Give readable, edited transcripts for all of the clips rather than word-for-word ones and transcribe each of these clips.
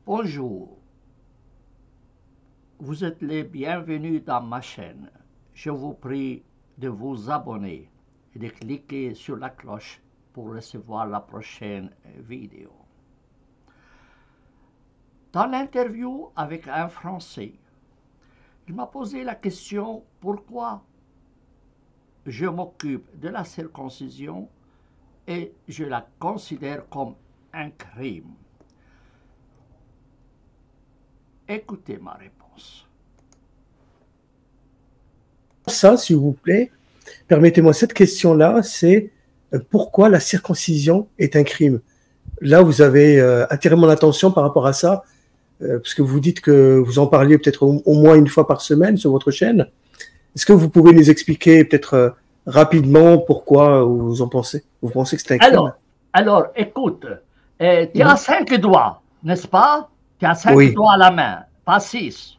Bonjour, vous êtes les bienvenus dans ma chaîne. Je vous prie de vous abonner et de cliquer sur la cloche pour recevoir la prochaine vidéo. Dans l'interview avec un Français, il m'a posé la question pourquoi je m'occupe de la circoncision et je la considère comme un crime. Écoutez ma réponse. Ça, s'il vous plaît, permettez-moi cette question-là, c'est pourquoi la circoncision est un crime? Là, vous avez attiré mon attention par rapport à ça, parce que vous dites que vous en parliez peut-être au moins une fois par semaine sur votre chaîne. Est-ce que vous pouvez nous expliquer peut-être rapidement pourquoi vous en pensez? Vous pensez que c'est un crime? Alors écoute, tu as 5 doigts, n'est-ce pas? Tu as 5 doigts à la main, pas 6.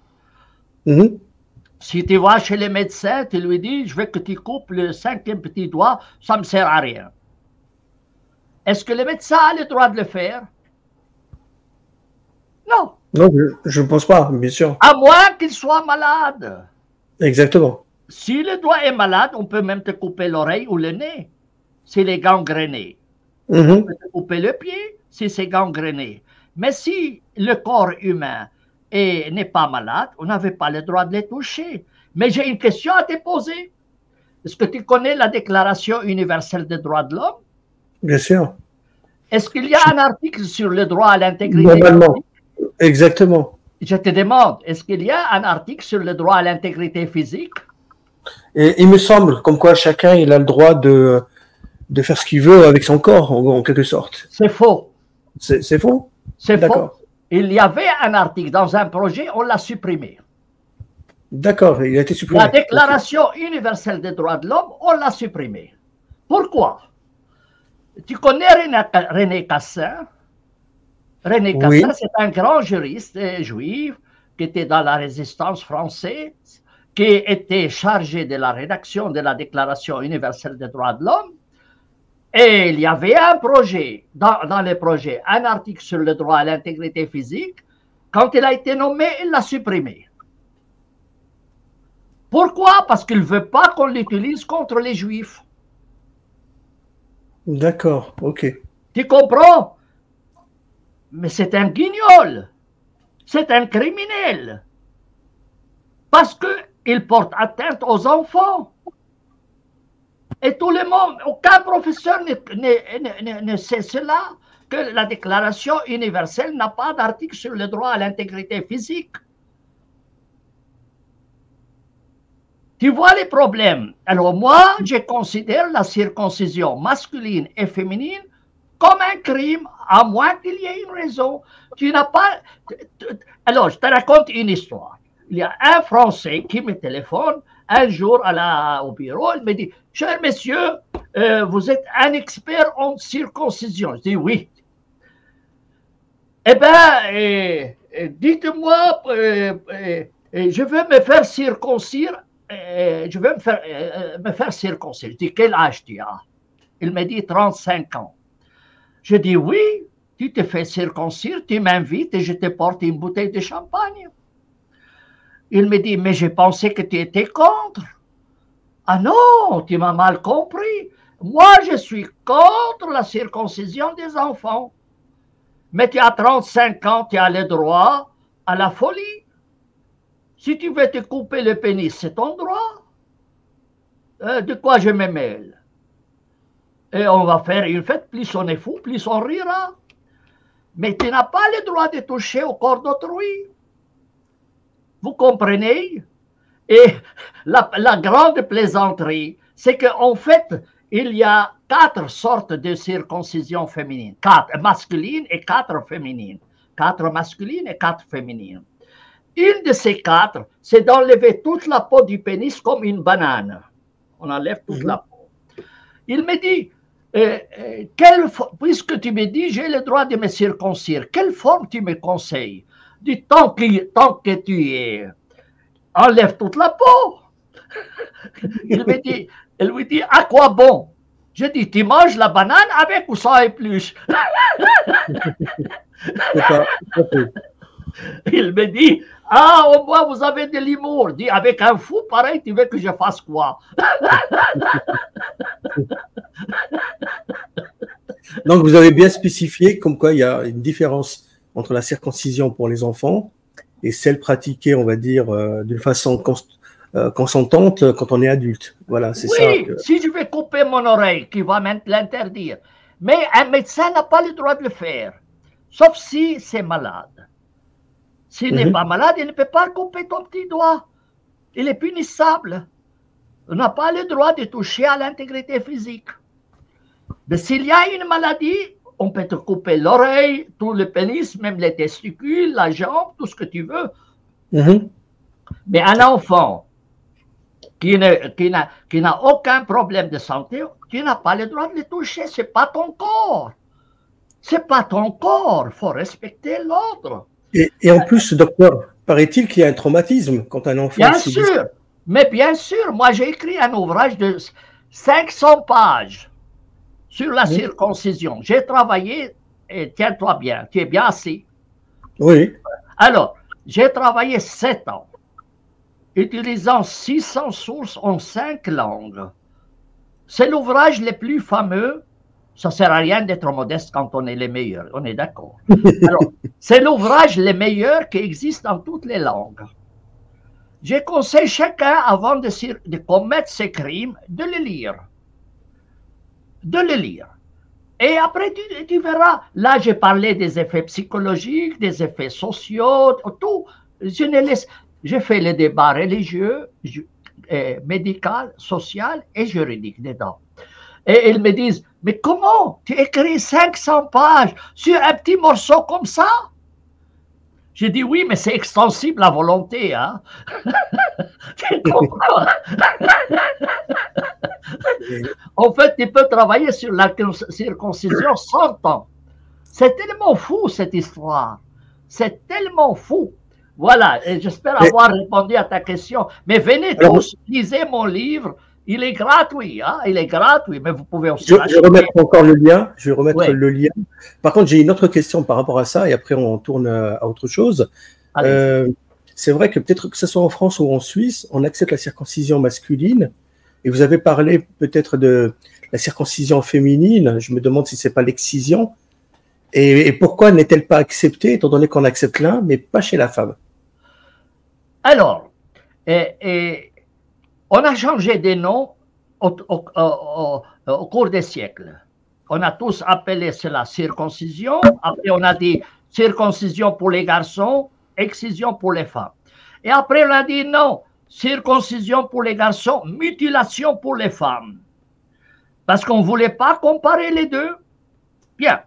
Si tu vas chez le médecin, tu lui dis, je veux que tu coupes le 5e petit doigt, ça ne me sert à rien. Est-ce que le médecin a le droit de le faire? Non. Non, je ne pense pas, bien sûr. À moins qu'il soit malade. Exactement. Si le doigt est malade, on peut même te couper l'oreille ou le nez, s'il est gangréné. On peut te couper le pied, si c'est gangréné. Mais si le corps humain n'est pas malade, on n'avait pas le droit de les toucher. Mais j'ai une question à te poser. Est-ce que tu connais la Déclaration universelle des droits de l'homme? Bien sûr. Est-ce qu'il y a un article sur le droit à l'intégrité? Normalement, exactement. Je te demande, est-ce qu'il y a un article sur le droit à l'intégrité physique? Et il me semble, comme quoi chacun il a le droit de faire ce qu'il veut avec son corps, en quelque sorte. C'est faux. C'est faux? C'est faux. Il y avait un article dans un projet, on l'a supprimé. D'accord, il a été supprimé. La Déclaration universelle des droits de l'homme, on l'a supprimé. Pourquoi? Tu connais René Cassin? René Cassin, oui. C'est un grand juriste juif qui était dans la résistance française, qui était chargé de la rédaction de la Déclaration universelle des droits de l'homme. Et il y avait un projet, dans les projets, un article sur le droit à l'intégrité physique. Quand il a été nommé, il l'a supprimé. Pourquoi? Parce qu'il ne veut pas qu'on l'utilise contre les Juifs. D'accord, ok. Tu comprends? Mais c'est un guignol. C'est un criminel. Parce qu'il porte atteinte aux enfants. Et tout le monde, aucun professeur ne sait cela, que la Déclaration universelle n'a pas d'article sur le droit à l'intégrité physique. Tu vois les problèmes. Alors moi, je considère la circoncision masculine et féminine comme un crime, à moins qu'il y ait une raison. Tu n'as pas... Alors, je te raconte une histoire. Il y a un Français qui me téléphone un jour au bureau, il me dit, cher monsieur, vous êtes un expert en circoncision. Je dis oui. Eh bien, dites-moi, je veux me faire circoncire, je veux me faire circoncire. Je dis, quel âge tu as? Il me dit 35 ans. Je dis, oui, tu te fais circoncire, tu m'invites et je te porte une bouteille de champagne. Il me dit, mais j'ai pensé que tu étais contre. Ah non, tu m'as mal compris. Moi, je suis contre la circoncision des enfants. Mais tu as 35 ans, tu as le droit à la folie. Si tu veux te couper le pénis, c'est ton droit. De quoi je me mêle? Et on va faire une fête, plus on est fou, plus on rira. Mais tu n'as pas le droit de toucher au corps d'autrui. Vous comprenez? Et la grande plaisanterie, c'est qu'en fait, il y a 4 sortes de circoncision féminine. 4 masculines et 4 féminines. 4 masculines et 4 féminines. Une de ces 4, c'est d'enlever toute la peau du pénis comme une banane. On enlève toute la peau. Il me dit, puisque tu me dis, j'ai le droit de me circoncire, quelle forme tu me conseilles? Du tant que tu enlève toute la peau. Il lui dit, à quoi bon? Je dis, tu manges la banane avec ou sans épluche? Il me dit, ah, au moins vous avez de l'humour. Dit, avec un fou pareil, tu veux que je fasse quoi? Donc, vous avez bien spécifié comme quoi il y a une différence entre la circoncision pour les enfants et celle pratiquée, on va dire, d'une façon consentante quand on est adulte. Voilà, c'est ça. Oui, si je vais couper mon oreille, qui va l'interdire. Mais un médecin n'a pas le droit de le faire, sauf si c'est malade. S'il n'est pas malade, il ne peut pas couper ton petit doigt. Il est punissable. On n'a pas le droit de toucher à l'intégrité physique. Mais s'il y a une maladie, on peut te couper l'oreille, tout le pénis, même les testicules, la jambe, tout ce que tu veux. Mais un enfant qui n'a aucun problème de santé, tu n'as pas le droit de le toucher. Ce n'est pas ton corps. Ce n'est pas ton corps. Il faut respecter l'ordre. Et en plus, docteur, paraît-il qu'il y a un traumatisme quand un enfant... Bien sûr, mais bien sûr, moi j'ai écrit un ouvrage de 500 pages sur la circoncision. J'ai travaillé, et tiens-toi bien, tu es bien assis. Oui. Alors, j'ai travaillé 7 ans, utilisant 600 sources en 5 langues. C'est l'ouvrage le plus fameux. Ça ne sert à rien d'être modeste quand on est les meilleurs, on est d'accord. Alors, c'est l'ouvrage le meilleur qui existe dans toutes les langues. Je conseille chacun, avant de commettre ces crimes, de le lire. De le lire. Et après, tu verras. Là, j'ai parlé des effets psychologiques, des effets sociaux, tout. J'ai fait les débats religieux, médical, social et juridique dedans. Et ils me disent, mais comment tu écris 500 pages sur un petit morceau comme ça? J'ai dit, oui, mais c'est extensible à volonté. Hein? Tu comprends? En fait, tu peux travailler sur la circoncision 100 ans. C'est tellement fou, cette histoire. C'est tellement fou. Voilà, et j'espère avoir répondu à ta question. Mais venez tous, lisez mon livre. Il est gratuit, hein? Il est gratuit, mais vous pouvez aussi l'acheter. Je vais remettre encore le lien. Je vais remettre le lien. Par contre, j'ai une autre question par rapport à ça, et après on tourne à autre chose. C'est vrai que peut-être que ce soit en France ou en Suisse, on accepte la circoncision masculine. Et vous avez parlé peut-être de la circoncision féminine. Je me demande si c'est pas l'excision. Et pourquoi n'est-elle pas acceptée, étant donné qu'on accepte l'un, mais pas chez la femme? Alors, on a changé des noms au cours des siècles. On a tous appelé cela circoncision. Après, on a dit circoncision pour les garçons, excision pour les femmes. Et après, on a dit non, circoncision pour les garçons, mutilation pour les femmes. Parce qu'on ne voulait pas comparer les deux. Bien.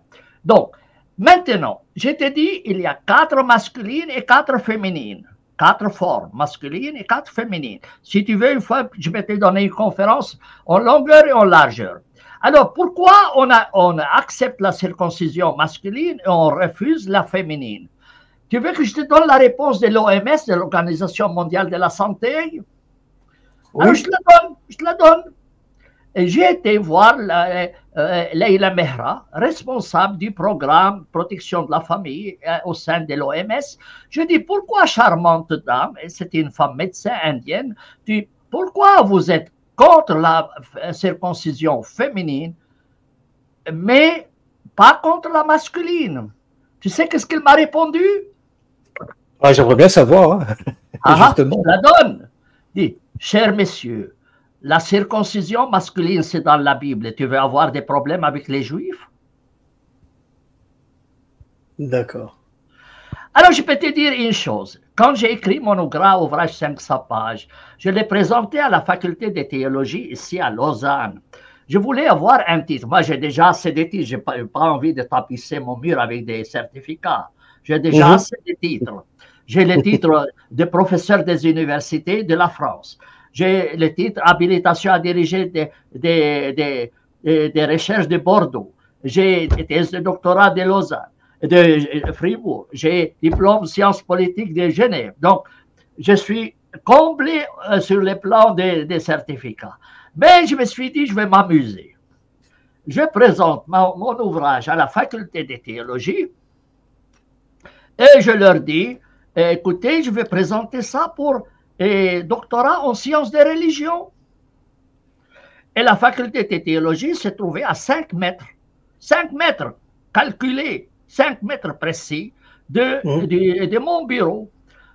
Donc, maintenant, je te dis, il y a 4 masculines et 4 féminines. 4 formes masculines et 4 féminines. Si tu veux, une fois, je vais te donner une conférence en longueur et en largeur. Alors, pourquoi on accepte la circoncision masculine et on refuse la féminine? Tu veux que je te donne la réponse de l'OMS, de l'Organisation mondiale de la santé? Oui. Alors, je te la donne. Et j'ai été voir Leila Mehra, responsable du programme protection de la famille au sein de l'OMS. Je dis, pourquoi, charmante dame, et c'est une femme médecin indienne, pourquoi vous êtes contre la circoncision féminine, mais pas contre la masculine? Tu sais qu'est-ce qu'elle m'a répondu? Ah, j'aimerais bien savoir. Hein. Ah, je la donne. Dit, cher messieurs, la circoncision masculine, c'est dans la Bible. Tu veux avoir des problèmes avec les Juifs? D'accord. Alors, je peux te dire une chose. Quand j'ai écrit mon ouvrage 500 pages, je l'ai présenté à la faculté de théologie ici à Lausanne. Je voulais avoir un titre. Moi, j'ai déjà assez de titres. Je n'ai pas envie de tapisser mon mur avec des certificats. J'ai déjà assez de titres. J'ai le titre de professeur des universités de la France. J'ai le titre habilitation à diriger des recherches de Bordeaux. J'ai thèse de doctorat de Lausanne, de Fribourg. J'ai diplôme sciences politiques de Genève. Donc, je suis comblé sur le plan des certificats. Mais je me suis dit, je vais m'amuser. Je présente mon ouvrage à la faculté de théologie. Et je leur dis, écoutez, je vais présenter ça pour doctorat en sciences des religions. Et la faculté de théologie s'est trouvée à 5 mètres. 5 mètres calculés, 5 mètres précis de mon bureau.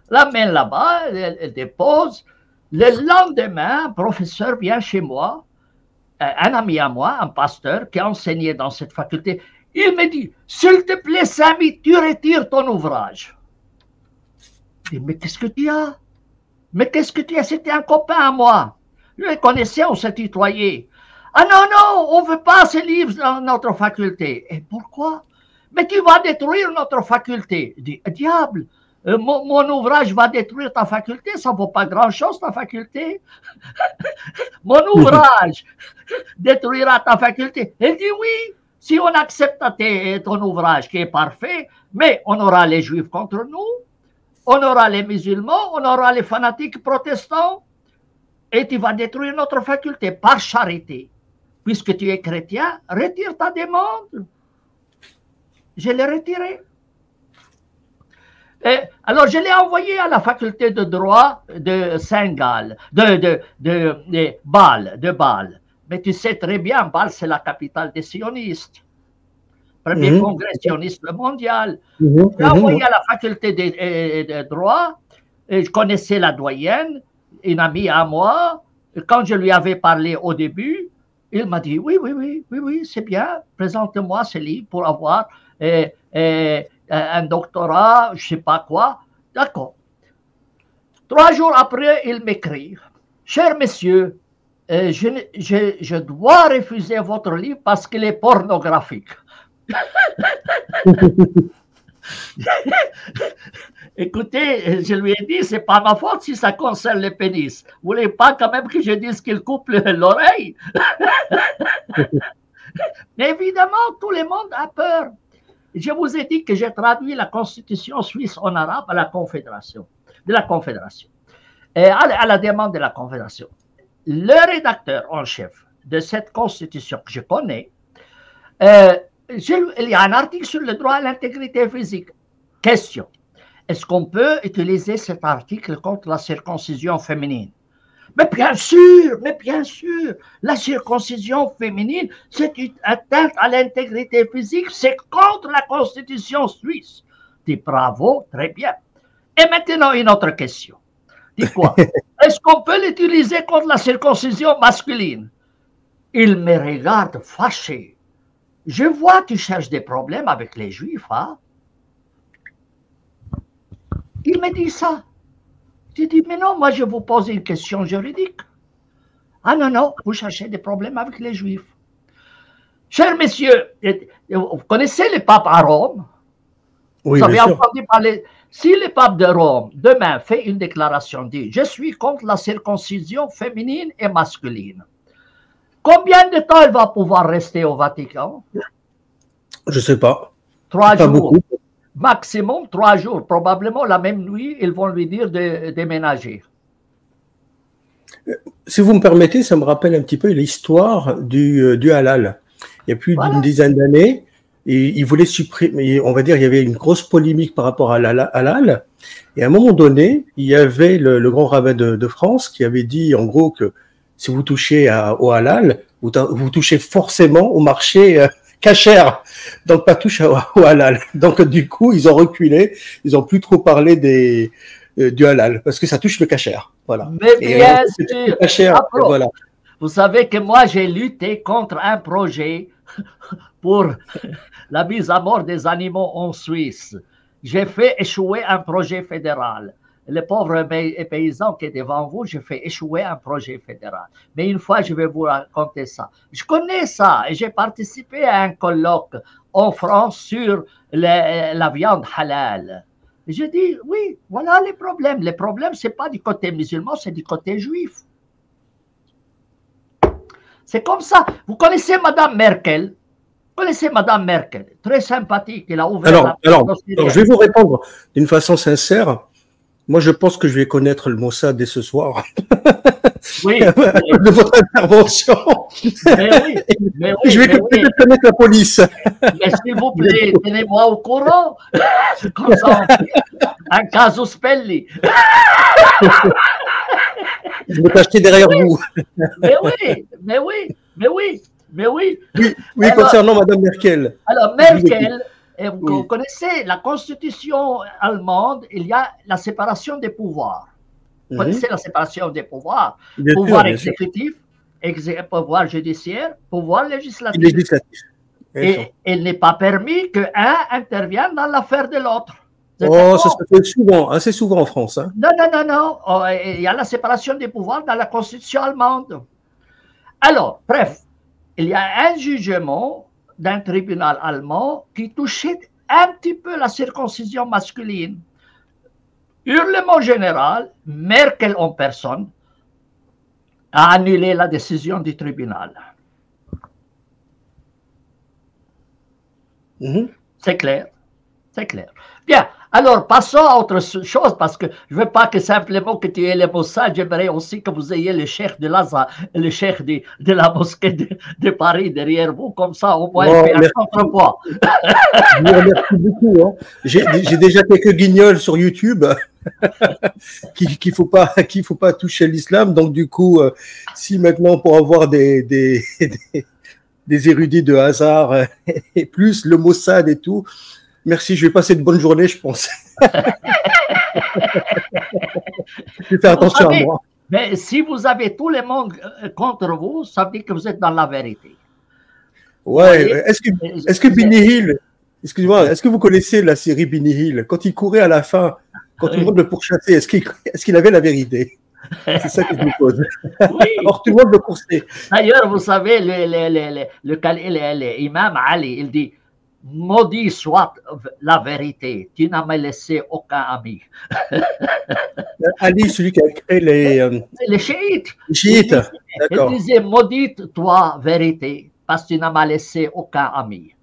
L'amène là-bas, elle dépose. Le lendemain, un professeur vient chez moi, un ami à moi, un pasteur qui a enseigné dans cette faculté. Il me dit, s'il te plaît, Samy, tu retires ton ouvrage. Je dis, mais qu'est-ce que tu as? Mais qu'est-ce que tu as? C'était un copain à moi. Je le connaissais, on s'est tutoyé. Ah non, non, on ne veut pas ces livres dans notre faculté. Et pourquoi? Mais tu vas détruire notre faculté. Je dis, diable, mon ouvrage va détruire ta faculté, ça ne vaut pas grand-chose ta faculté. Mon ouvrage détruira ta faculté. Elle dit oui, si on accepte ton ouvrage qui est parfait, mais on aura les juifs contre nous, on aura les musulmans, on aura les fanatiques protestants, et tu vas détruire notre faculté par charité. Puisque tu es chrétien, retire ta demande. Je l'ai retirée. Alors, je l'ai envoyé à la faculté de droit de Saint-Gall, de Bâle. Mais tu sais très bien, Bâle, c'est la capitale des sionistes. Premier congrès sioniste mondial. J'ai envoyé à la faculté de droit, et je connaissais la doyenne, une amie à moi. Quand je lui avais parlé au début, il m'a dit, oui, c'est bien, présente-moi ce livre pour avoir un doctorat, je ne sais pas quoi. D'accord. 3 jours après, il m'écrit, cher monsieur, je dois refuser votre livre parce qu'il est pornographique. Écoutez, je lui ai dit, c'est pas ma faute si ça concerne le pénis. Vous voulez pas quand même que je dise qu'il coupe l'oreille? Mais évidemment, tout le monde a peur. Je vous ai dit que j'ai traduit la constitution suisse en arabe à la Confédération, et à la demande de la Confédération. Le rédacteur en chef de cette constitution que je connais, il y a un article sur le droit à l'intégrité physique. Question. Est-ce qu'on peut utiliser cet article contre la circoncision féminine? Mais bien sûr, la circoncision féminine, c'est une atteinte à l'intégrité physique, c'est contre la constitution suisse. Dis bravo, très bien. Et maintenant, une autre question. Dis quoi? Est-ce qu'on peut l'utiliser contre la circoncision masculine? Il me regarde fâché. Je vois, tu cherches des problèmes avec les juifs, hein? Il me dit ça. J'ai dit, mais non, moi je vous pose une question juridique. Ah non, vous cherchez des problèmes avec les juifs. Cher monsieur, vous connaissez le pape à Rome? Oui, vous avez entendu parler. Si le pape de Rome, demain, fait une déclaration, dit, je suis contre la circoncision féminine et masculine, combien de temps il va pouvoir rester au Vatican? Je ne sais pas. 3 jours. Beaucoup. Maximum 3 jours. Probablement la même nuit, ils vont lui dire de déménager. Si vous me permettez, ça me rappelle un petit peu l'histoire du halal. Il y a plus d'une dizaine d'années, il voulait supprimer, on va dire, il y avait une grosse polémique par rapport à halal. Et à un moment donné, il y avait le grand rabbin de France qui avait dit, en gros, que si vous touchez au halal, vous touchez forcément au marché cachère, donc pas touche au halal. Donc du coup, ils ont reculé, ils ont plus trop parlé du halal parce que ça touche le cachère. Voilà. Mais bien sûr. Cachère, voilà. Vous savez que moi j'ai lutté contre un projet pour la mise à mort des animaux en Suisse. J'ai fait échouer un projet fédéral. Les pauvres paysans qui est devant vous, j'ai fait échouer un projet fédéral. Mais une fois, je vais vous raconter ça. Je connais ça et j'ai participé à un colloque en France sur la viande halal. Je dis, oui, voilà les problèmes. Les problèmes, ce n'est pas du côté musulman, c'est du côté juif. C'est comme ça. Vous connaissez Madame Merkel? Vous connaissez Madame Merkel? Très sympathique. Elle a ouvert alors, je vais vous répondre d'une façon sincère. Moi, je pense que je vais connaître le Mossad dès ce soir. Oui. De votre intervention. Mais oui, mais oui, Je vais mais oui. peut-être connaître la police. Mais s'il vous plaît, tenez-moi au courant. Comme ça, on fait un casus belli. Je vais t'acheter derrière vous. Mais oui, mais oui, mais oui, mais oui. Oui, oui, Alors, concernant Madame Merkel. alors Je vous écoute. Merkel, et vous Oui. connaissez la constitution allemande, il y a la séparation des pouvoirs. Vous Mhm. connaissez la séparation des pouvoirs? Bien sûr, Pouvoir bien sûr. exécutif, pouvoir judiciaire, pouvoir législatif. Législatif. Bien sûr. Et il n'est pas permis qu'un intervienne dans l'affaire de l'autre. Vous êtes Oh, ça d'accord? se fait souvent, assez souvent en France. Hein. Non, non, non, non. Oh, il y a la séparation des pouvoirs dans la constitution allemande. Alors, bref, il y a un jugement d'un tribunal allemand qui touchait un petit peu la circoncision masculine. Hurlement général, Merkel en personne a annulé la décision du tribunal. Mhm. C'est clair, c'est clair. Bien, alors passons à autre chose parce que je ne veux pas que simplement que tu aies les Mossad, j'aimerais aussi que vous ayez le cheikh de l'Azhar, le cheikh de la mosquée de Paris derrière vous, comme ça au moins il Oh, fait un merci. contrepoids. Je vous remercie beaucoup. Hein. J'ai déjà quelques guignols sur YouTube qu'il faut pas toucher l'islam. Donc du coup, si maintenant pour avoir des érudits de hasard et plus le Mossad et tout, merci. Je vais passer de bonne journée, je pense. Je vais faire attention à moi. Mais si vous avez tout le monde contre vous, ça veut dire que vous êtes dans la vérité. Ouais. Est-ce que Benny Hill, excusez-moi, est-ce que vous connaissez la série Benny Hill? Quand il courait à la fin, quand tout le monde le pourchassait, est-ce qu'il avait la vérité? C'est ça que je me pose. Oui. Or, tout le monde le coursait. D'ailleurs, vous savez, l'imam Ali, il dit maudit soit la vérité, tu n'as me laissé aucun ami. Ali, celui qui a créé Les chiites. chiites. Il disait maudite toi vérité, parce que tu n'as me laissé aucun ami.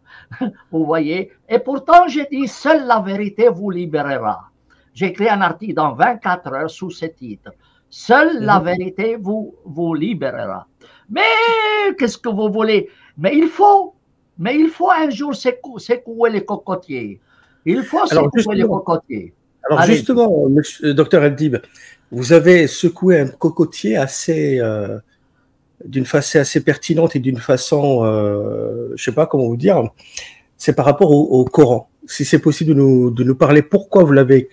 Vous voyez? Et pourtant, j'ai dit seule la vérité vous libérera. J'ai écrit un article dans 24 heures sous ce titre. Seule la vérité vous libérera. Mais qu'est-ce que vous voulez? Mais il faut un jour secouer les cocotiers. Il faut secouer les cocotiers. Alors justement, docteur Eldib, vous avez secoué un cocotier d'une façon assez pertinente et d'une façon, je ne sais pas comment vous dire, c'est par rapport au Coran. Si c'est possible de nous parler pourquoi vous l'avez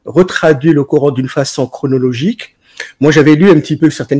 retraduit le Coran d'une façon chronologique. Moi, j'avais lu un petit peu certaines